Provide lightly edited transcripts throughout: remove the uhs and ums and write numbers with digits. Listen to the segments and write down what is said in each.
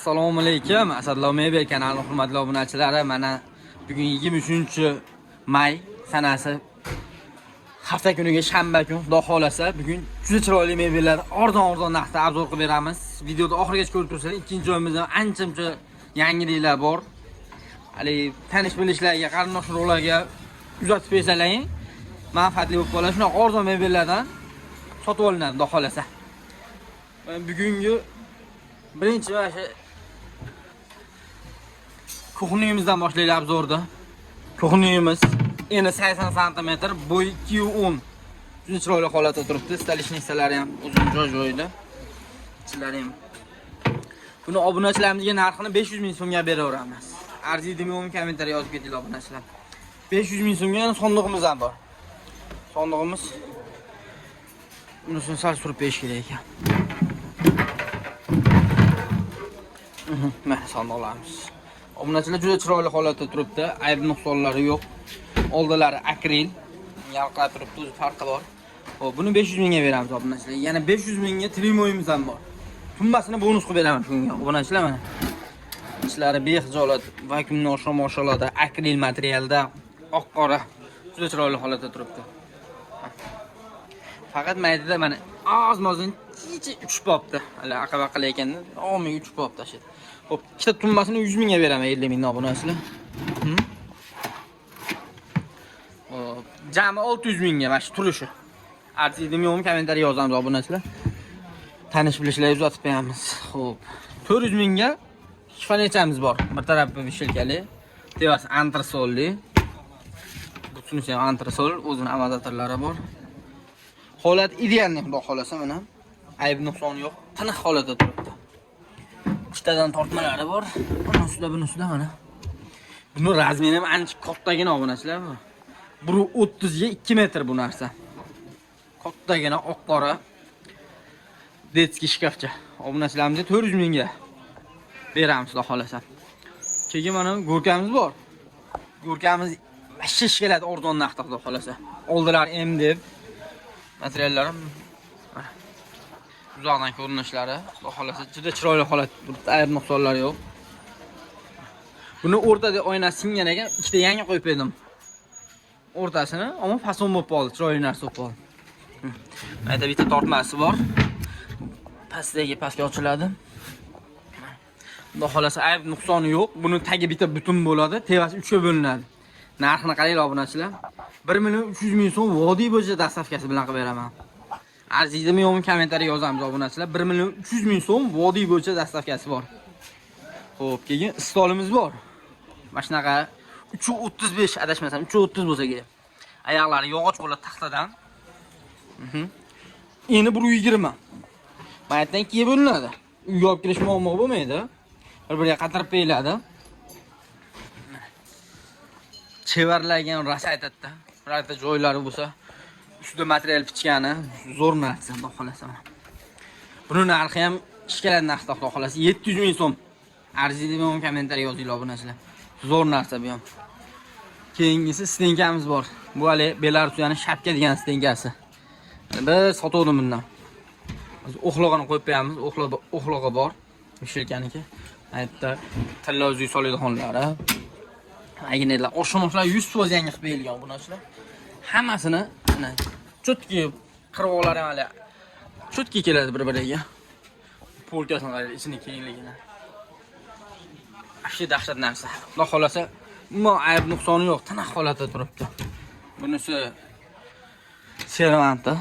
Assalomu alaykum. Asadullo Mebel kanalining hurmatli obunachilari. Mana bugun 23-may sanasi hafta kuniga shanba kun, xudo xolasa bugun juda chiroyli mebellar arzon narxda obzor qilib beramiz. Videoda oxirigacha ko'rib tursangiz, ikkinchi joyimizda ancha-muncha yangiliklar bor. Hali tanish bilishlarga, qarindosh urug'larga kuzatib bersalaring, manfaatli bo'lib qoladi. Shuna arzon mebellardan sotib olinadi, xudo xolasa. Bugungi birinchi mana shu kuxniyimizdan boshlaylik obzorda. Kuxniyimiz eni 80 sm, bo'yi 2.10. Juda chiroyli holatda turibdi. Istalishni hissalari ham uzun joy-joyida. Ichlari ham. Buni obunachilarimizga narxini 500 ming so'mga beraveramiz. Arziydi-mi kommentariy yozib ketinglar obunachilar. 500 ming so'mga sondig'imiz ham bor. Sondig'imiz bunisini sal surib berish kerak ekan. Mana sondiqlarimiz. Obunachilar juda chiroyli holatda turibdi. Ayb nuqsonlari yo'q. Oldilari akril, yalqalab turibdi, o'z farqi bor. Xo'p, buni 500 mingga beramiz obunachilar. Yana 500 mingga trimoyimiz ham bor. Tumbasini bonus qilib beraman shunga. Obunachilar mana. Ishlari bexijolat, vakuumni mashallohda akril materialda, oq-qora juda chiroyli holatda turibdi. Faqat maydada mana ozmozin kichik uchib qopti. Hali aqaba qilayotganda, omi uchib qopti shit. Xo'p, ikkita tumbasini 100 mingga beraman 50 mingdan obunachilar. Jami 600 mingga mana shu turishi. Arziydi-mi kommentariy yozamiz obunachilar. Tanish bilishlarni uzatib beramiz. Xo'p, 400 mingga shifonechamiz bor. Bir tarafi vishilkali, tevasi antrasolli. Butunisi ham antrasol, o'zining amortizatorlari bor. Holat idealni, xudo xolasa mana. Ayb nuqsoni yo'q, tiniq holatda turibdi. Ikkitadan tortmalari bor. Buni ustida mana. Buni razmeri ham ancha kattagina obunachilar bu. 1.30 ga 2 metr bu narsa. Kattagina oq-qora detskiy shkafcha. Obunachilarimizga 400 mingga beramiz, xudo xolasa. Keyin mana go'rkamiz bor. Go'rkamiz shish keladi arzon narxda, xudo xolasa. Oldilari M deb materiallari uzoqdan ko'rinishlari, xudo xolasa juda chiroyli holat. Burada ayb nuqsonlari yo'q. Buni o'rtada oynasi singan ekan, ikkita yangi qo'yib berdim. O'rtasini, ammo fason bo'lib qoldi, chiroyli narsa bo'lib qoldi. Mana bitta tortmasi bor. Pastga ochiladi. Xudo xolasa ayb nuqsoni yo'q. Buni tagi bitta butun bo'ladi, tevasi 3 ga bo'linadi. Narxini qaranglar obunachilar. 1.300 ming so'm vodiy bo'yicha dastavkasi bilan qilib beraman. Arziydi-mi kommentariy yozamiz obunachilar. 1.300 ming so'm vodiy bo'yicha dastavkasi bor. Xo'p, keyin stolimiz bor. Mana shunaqa 3.35 adashmasam 3.30 bo'lsa kerak. Oyoqlari yog'och bo'ladi taxtadan. Endi 1.20. Mayatdan 2 ga bo'linadi. Uyga olib kirish muammo bo'lmaydi. Bir-biriga qatirib qo'yiladi. Chevarlagan rosa aytadi. Birorta joylari bo'lsa, ustida material pichgani zo'r narsa, xudo xolasa. Buni narxi ham ishkalad narxda, xudo xolasa 700 ming so'm. Arziydi-mi kommentariy yozinglar obunachilar. Zo'r narsa bu ham. Keyingisi stenkamiz bor. Bu hali Belarusyaning shapka degan stenkasi. Biz sotuvdim bundan. O'xlog'ini qo'yib qo'yamiz. O'xlog'i bor. Mishilkaniki. Aytda tilla o'ziga soladi xonlari. Ayginlar, oshmoqlar 100% yangi qilib berilgan obunachilar. Hammasini mana chutki qirg'oqlari hali chutki keladi bir-biriga. Polkasini qarang, ichini kengligini. Ashli dahshat narsa. Xudo xolasa, umuman ayb nuqsoni yo'q, tiniq holatda turibdi. Bunisi servanti.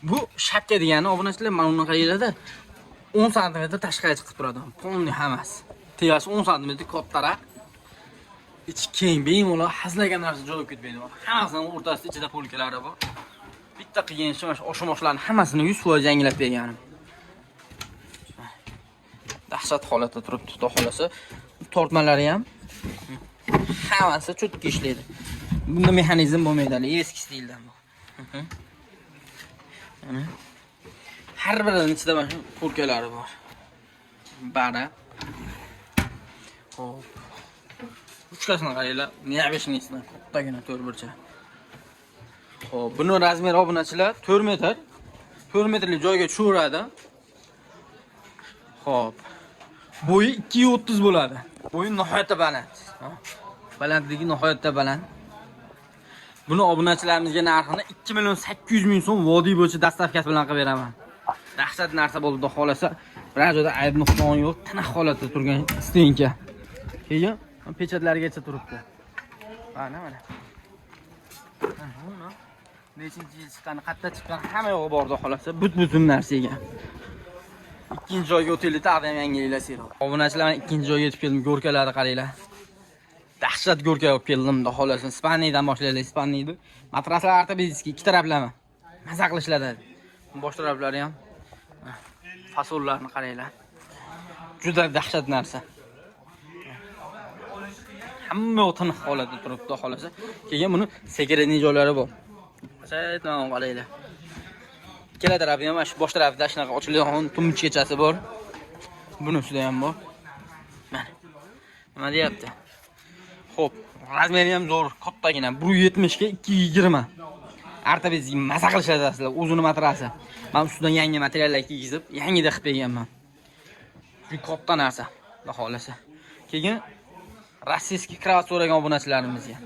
Bu shapka degani obunachilar mana unaqa yerda 10 sm tashqariga chiqib turadi. Polni hammasi. Tevasi 10 sm kattaroq. Ichi keng, bemalol hazlagan narsa joyib ketmaydi. Hammasining o'rtasida ichida polkalari bor. Bitta qilgan ishim oshmoqlarning hammasini 100% yangilab berganim. Dahshat holatda turibdi, xudo xolasa. Tortmalari ham hammasi chutki ishlaydi. Bunda mexanizm bo'lmaydi, eski stildan bu. Har birining ichida mana shu polkalari bor. Bari. Xo'p. Uchkasini qaranglar, neabeshnisini kattagina 4 burcha. Xo'p, buni razmeri obunachilar 4 metr. 4 metrlik joyga tushaveradi. Xo'p. Bo'yi 2.30 bo'ladi. Bo'yi nihoyatda baland. Balandligi nihoyatda baland. Buni obunachilarimizga narxini 2.800.000 so'm vodiy bo'yicha dastavkasi bilan qilib beraman. Dahshat narsa bo'ldi, xolasa. Biror joyda ayb nuqson yo'q, tiniq holatda turgan stenka. Keyin pechatlargacha turibdi. Mana. Nechinchi yil chiqqani, qayerda chiqqani hamma yo'q bordi, xolasa. But-butun narsaga. Ikkinchi joyga o'taylik, taqdim yangiliklar seroq. Obunachilarning ikkinchi joyga yetib keldim, go'rkalarni qaranglar. Dahshat go'rka olib keldim, xolasa. Ispaniydan boshlaylik, Ispaniyda. Matraslar ortopedический, ikki taraflama. Maza qilishadi. Bosh taraflari ham fasollarni qaranglar. Juda dahshat narsa. Hamma o'tin holatda turibdi, xolasa. Keyin buni sekretniy joylari bor. Aytmam qaranglar. Ikkala tarafi ham shu bosh tarafida shunaqa ochilgan tumchkachasi bor. Buni ustida ham bor. Mana. Nima deyapti? Xo'p, razmeri ham zo'r, kattagina. 1.70 ga 2.20. Ortopedический maza qilishadi aslida, o'zini matrasi. Men ustidan yangi materiallar kiygizib, yangida qilib berganman. Juda katta narsa, xudo xolasa. Keyin rossiyskiy kravat so'ragan obunachilarimizga.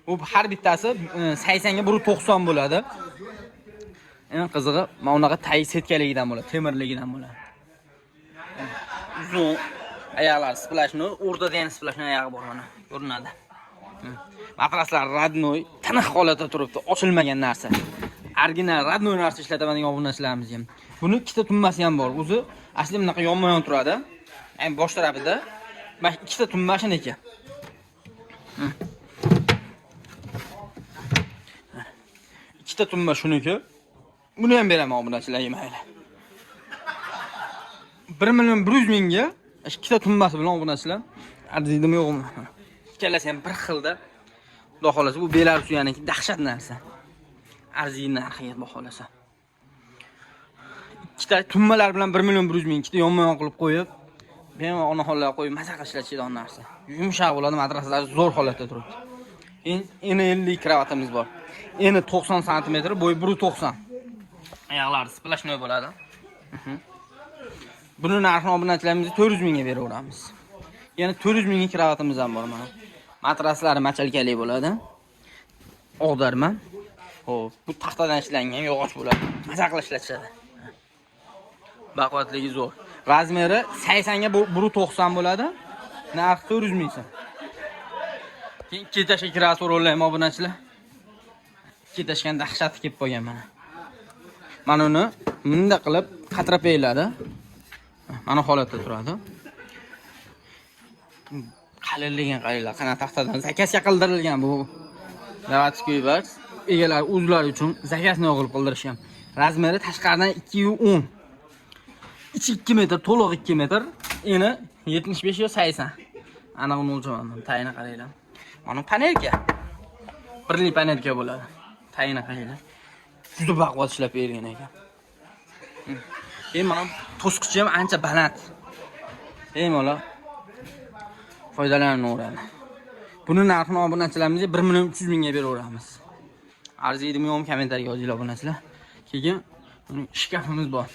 Bu har bittasi 80 ga 1.90 bo'ladi. Eng qizig'i, mana unaqa tay setkaligidan bo'ladi, temirligidan bo'ladi. Uzun oyoqlar splashni, o'rtada ham splashni oyog'i bor mana, ko'rinadi. Matraslar radnoy, tiniq holatda turibdi, ochilmagan narsa. Original radnoy narsa ishlataman degan obunachilarimiz ham. Buni ikkita tummasi ham bor. O'zi asli bunaqa yonma-yon turadi. Ayni bosh tarafida mana ikkita tumma shiniki. Ikkita tumma shuniki. Buni ham beraman obunachilarga mayli. 1.100.000 ga ikkita tummasi bilan obunachilar arziydimi yo'qmi? Ikkalasi ham bir xilda. Xudo xolasa bu Belarusyaniki dahshat narsa. Arziy narxiga baholasa. Ikkita tummalar bilan 1.100.000 ikkita yonma-yon qilib qo'yib, bemalol onaxonlarga qo'yib maza qilishadigan narsa. Yumshoq bo'ladi, matraslari zo'r holatda turibdi. Eni 50 kravatimiz bor. Eni 90 sm, bo'yi 1.90. Oyoqlari splashnoy bo'ladi. Buni narxini obunachilarimizga 400.000 ga beraveramiz. Yana 400.000 ga kravatimiz ham bor mana. Matraslari machalkali bo'ladi. Og'darma. Xo'p, bu taxtadan ishlangan yog'och bo'ladi. Maza qilib ishlatishadi. Baquvvatligi zo'r. Razmeri 80 ga 1.90 bo'ladi. Narxi 400.000 so'm. Keyin ikki tashga kirasi o'rlayman obunachilar. Ikki tashgan dahshat kelib qolgan mana. Mana uni bunda qilib qatirib beriladi. Mana holatda turadi. Qalinligini qaranglar, qana taxtadan zakasga qildirilgan bu. Davatskiy bas. Egalari o'zlari uchun zakasni qilib qildirishgan. Razmeri tashqaridan 2.10. Ichi 2 metr, to'liq 2 metr, eni 75 yo 80. Ana uni o'lchaman, tayini qaranglar. Mana panelka. Birli panelka bo'ladi. Tayini qaranglar. Juda baquvvat ishlab bergan ekan. Mana to'sqichi ham ancha baland. Bemalol foydalanaveradi. Buni narxini obunachilarimizga 1.300.000 ga beraveramiz. Arziydimi yo'qmi kommentariyaga yozinglar obunachilar. Keyin uning shkafimiz bor.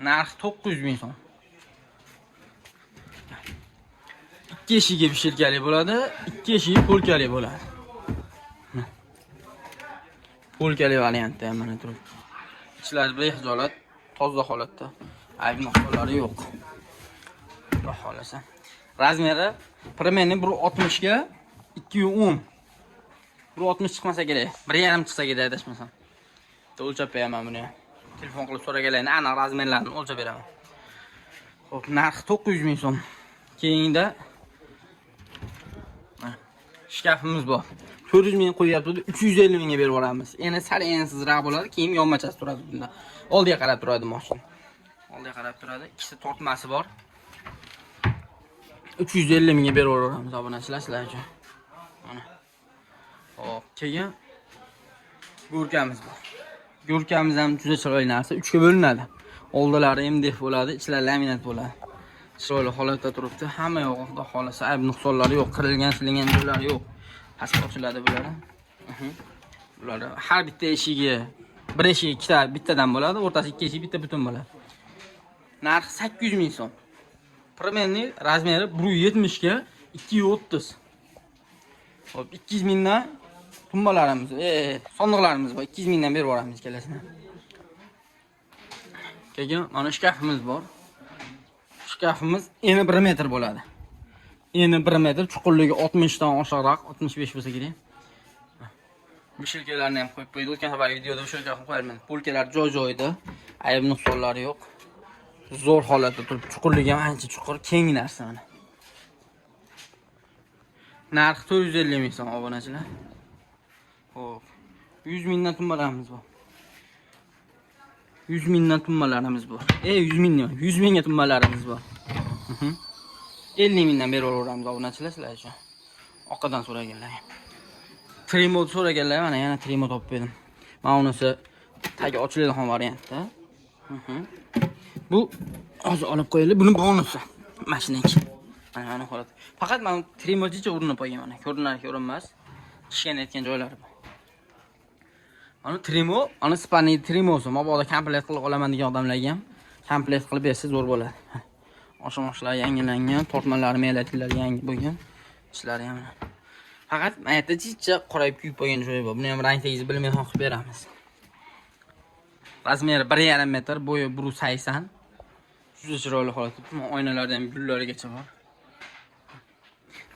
Narxi 900.000 so'm. 2 eshigi pishirkali bo'ladi, 2 eshigi polkali bo'ladi. Polkali variantda ham mana turibdi. Ichlari behijolat, toza holatda. Ayb nuqtalari yo'q. Xudo xolasa. Razmeri primeni 1.60 ga 2.10. 1.60 chiqmasa kerak. 1.5 chiqsa kerak adashmasam. O'lchab beraman buni. Telefon qilib so'ragalarni, aniq razmerlarini o'lchab beraman. Xo'p, narxi 900.000 so'm. Keyinda shkafimiz bor. 400.000 qo'yapti, 350.000 ga berib yuboramiz. Endi sal ensizroq bo'ladi, keyin yonmachasi turadi bunda. Oldiga qarab turadi mashina. Oldiga qarab turadi. Ikkita tortmasi bor. 350.000 ga berib yuboramiz obunachilar sizlar uchun. Mana. Xo'p, keyin go'rkamiz bor. Go'rkamiz ham juda chiroyli narsa, 3 ga bo'linadi. Oldilari MDF bo'ladi, ichlari laminat bo'ladi. Chiroyli holatda turibdi. Hamma yo'q, xudo xolasa, ayb nuqsonlari yo'q, qirilgan, silingan joylari yo'q. Pastga ochiladi bular. Bular har bitta eshigi, bir eshik ikkita bittadan bo'ladi, o'rtasi ikki eshik bitta butun bo'ladi. Narxi 800 ming so'm. Primerning razmeri 1.70 ga 2.30. Hop, 200 mingdan tumbalarimiz, sondiqlarimiz bor. 200 mingdan berib yuboramiz kelasini. Keyin mana shkafimiz bor. Shkafimiz eni 1 metr bo'ladi. Eni 1 metr, chuqurligi 60 dan oshiqroq, 65 bo'lsa kerak. Bu shilkalarni ham qo'yib qo'ydi. O'tgan safar videoda o'sha shilka qilib qo'yarman. Polkalar joy-joyida, ayb nuqsonlari yo'q. Zo'r holatda turibdi. Chuqurligi ham ancha chuqur, keng narsa mana. Narxi 450 ming so'm obunachilar. Xo'p. 100 mingdan tumbalarimiz bor. 100 mingdan tumbalarimiz bor. 100 mingdan, 100 mingga tumbalarimiz bor. 50 mingdan berib yuboramiz obunachilar sizlar uchun. Oqadan so'raganlar. Trimod so'raganlar, mana yana trimod olib berdim. Mana unisi tagi ochiladigan variantda. Bu hozir olib qo'yildi. Buni bonusi. Mashinaniki. Mana holat. Faqat men trimodjicha urinib qo'ygan mana. Ko'rinmas. Tishganayotgan joylari bor. Mana trimo, ana spani trimosi. Mabodo komplekt qilib olaman degan odamlarga ham komplekt qilib bersa zo'r bo'ladi. Oshmoqlar yangilangan, tortmalari, melatilari yangi bo'lgan. Ishlari ham. Faqat mayatda chicha qorayib kuyib qo'ygan joyi bor. Buni ham rang tegiz bilmay qilib beramiz. Razmeri 1.5 metr, bo'yi 1.80. Juda chiroyli holatda. Oynalarda ham gullarigacha bor.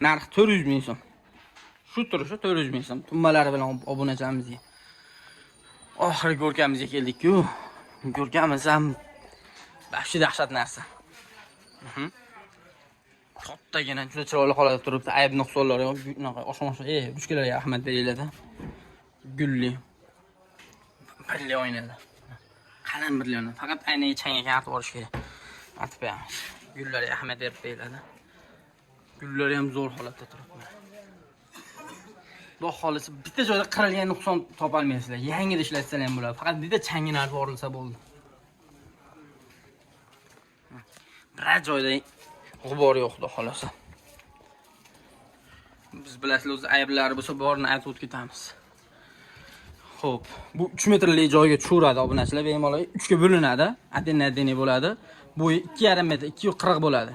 Narxi 400 ming so'm. Shu turishi 400 ming so'm. Tumbalari bilan obunachamizga. Oxirgi ko'rkamizga keldik-ku. Ko'rkamiz ham baxshi dahshat narsa. Kattagina juda chiroyli holatda turibdi. Ayb nuqsonlari yo'q. Bunaqa oshmoqlar, buchkalarga rahmat beringlar-da. Gulli. Birli o'ynadi. Qalin birli o'ynadi. Faqat aynaga changaga artib olish kerak. Artib qo'yamiz. Gullarga rahmat berib beringlar-da. Gullari ham zo'r holatda turibdi. Xudo xolisi bitta joyda qirilgan nuqson topolmaysizlar. Yangida ishlatsalar ham bo'ladi. Faqat bitta changini artib yuborilsa bo'ldi. Biror joyda g'ubor yo'q, xudo xolisi. Biz bilasizlar, o'z ayblari bo'lsa borini aytib o'tib ketamiz. Xo'p, bu 3 metrlik joyga tushiradi obunachilar. Bemalol 3 ga bo'linadi. Adin bo'ladi. Bo'yi 2,5 metr, 240 bo'ladi.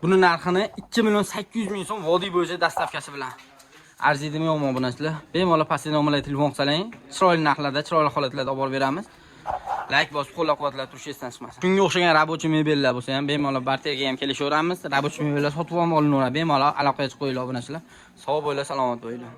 Buni narxini 2.800 ming so'm vodiy bo'yicha dastavkasi bilan arziydimi yo'qmi obunachilar? Bemalol pastda nomerlarga telefon qilsalaring, chiroyli narxlarda, chiroyli holatlarda olib beramiz. Like bosib qo'llab-quvvatlab turishingizdan chiqmasin. Shunga o'xshagan rabochiy mebellar bo'lsa ham bemalol barterga ham kelishaveramiz. Rabochiy mebellar sotib ham olinaveradi. Bemalol aloqaga chiqib qo'yinglar obunachilar. Sog' bo'linglar, salomat bo'linglar.